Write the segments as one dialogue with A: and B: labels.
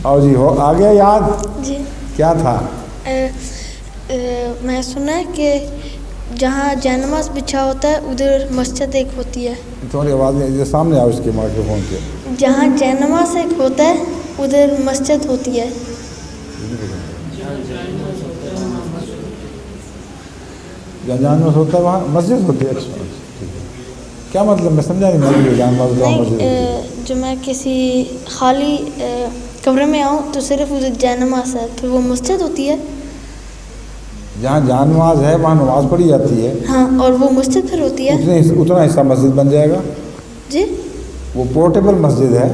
A: اور جی ہو آ گیا یاد؟
B: جی
A: کیا تھا؟
B: میں سنا ہے کہ جہاں جائے نماز بچھا ہوتا ہے ادھر مسجد ایک ہوتی ہے.
A: تھوڑی آواز نہیں، یہ سامنے آؤ اس کے مائکرو فون کے.
B: جہاں جائے نماز ایک ہوتا ہے ادھر مسجد ہوتی ہے.
A: جہاں جانماز ہوتا ہے وہاں مسجد ہوتی ہے. اچھا ٹھیک ہے. کیا مطلب میں سمجھا نہیں. جانماز مسجد ہوتی ہے.
B: جو میں کسی خالی کمرے میں آؤں تو صرف ادھر جائے نماز ہے تو وہ مسجد ہوتی ہے.
A: جہاں جان نماز ہے وہاں نماز پڑھی جاتی ہے.
B: ہاں اور وہ مسجد پھر ہوتی ہے.
A: اتنا حصہ مسجد بن جائے گا.
B: جی
A: وہ پورٹیبل مسجد ہے.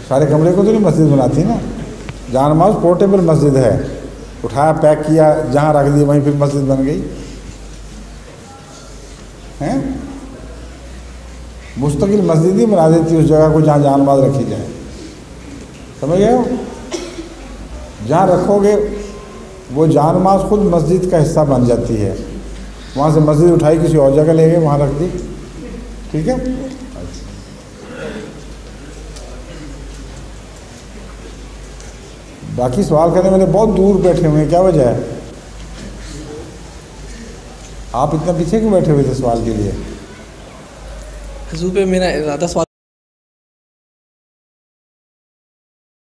A: سارے کمرے کو تو نہیں مسجد بناتی نا. جان نماز پورٹیبل مسجد ہے. اٹھایا پیک کیا جہاں رکھ دی وہیں پھر مسجد بن گئی. ہیں مستقل مسجد ہی بنا دیتی اس جگہ کو جہاں جان نماز رکھی جائے. سمجھ گئے ہو؟ جہاں رکھو گے وہ جان نماز خود مسجد کا حصہ بن جاتی ہے. وہاں سے مسجد اٹھائی کسی اور جگہ لے گئے وہاں رکھ دی. ٹھیک ہے. باقی سوال کرنے والے بہت دور بیٹھے ہوئے ہیں، کیا وجہ ہے؟ آپ اتنا پیچھے کیوں بیٹھے ہوئے تھے سوال کے لیے؟
C: حضور پہ میرا ارادہ سوال